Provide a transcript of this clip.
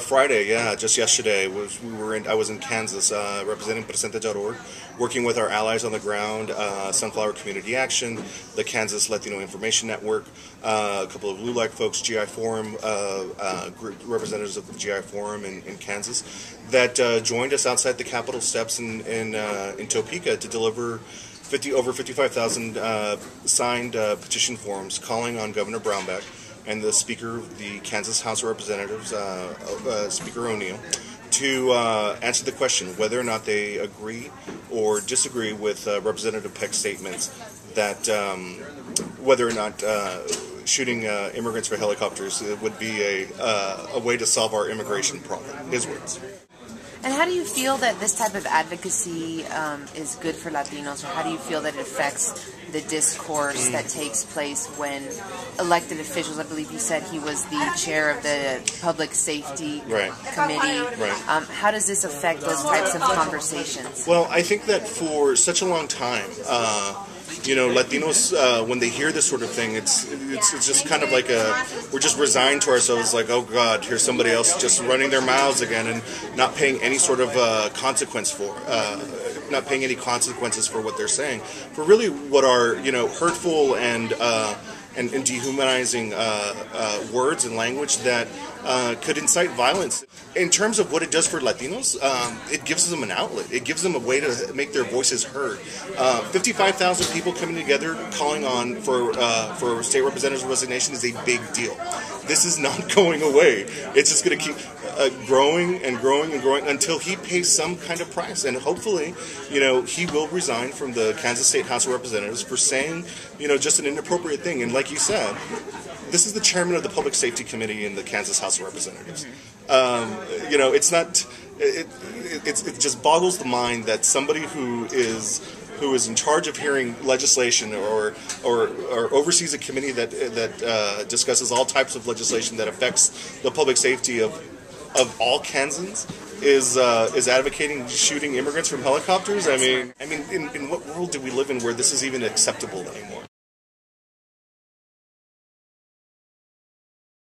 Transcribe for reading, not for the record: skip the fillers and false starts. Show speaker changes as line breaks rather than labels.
Friday, yeah, just yesterday I was in Kansas representing Presente.org, working with our allies on the ground, Sunflower Community Action, the Kansas Latino Information Network, a couple of LULAC folks, GI Forum, group representatives of the GI Forum in Kansas, that joined us outside the Capitol steps in Topeka to deliver over 55,000 signed petition forms calling on Governor Brownback and the Speaker of the Kansas House of Representatives, Speaker O'Neill, to answer the question whether or not they agree or disagree with Representative Peck's statements that whether or not shooting immigrants for helicopters would be a way to solve our immigration problem, his words.
And how do you feel that this type of advocacy is good for Latinos, or how do you feel that it affects the discourse that takes place when elected officials, I believe you said he was the chair of the Public Safety Committee, how does this affect those types of conversations?
Well, I think that for such a long time, you know, Latinos, when they hear this sort of thing, it's just kind of like we're just resigned to ourselves, like, oh God, here's somebody else just running their mouths again and not paying any sort of not paying any consequences for what they're saying, for really what are, you know, hurtful and dehumanizing words and language that could incite violence. In terms of what it does for Latinos, it gives them an outlet. It gives them a way to make their voices heard. 55,000 people coming together calling on for state representatives' resignation is a big deal. This is not going away. It's just going to keep growing and growing and growing until he pays some kind of price. And hopefully, you know, he will resign from the Kansas State House of Representatives for saying, you know, just an inappropriate thing. And like you said, this is the chairman of the Public Safety Committee in the Kansas House of Representatives. You know, it's not. It just boggles the mind that somebody who is in charge of hearing legislation or oversees a committee that discusses all types of legislation that affects the public safety of all Kansans is advocating shooting immigrants from helicopters. I mean, in what world do we live in where this is even acceptable anymore?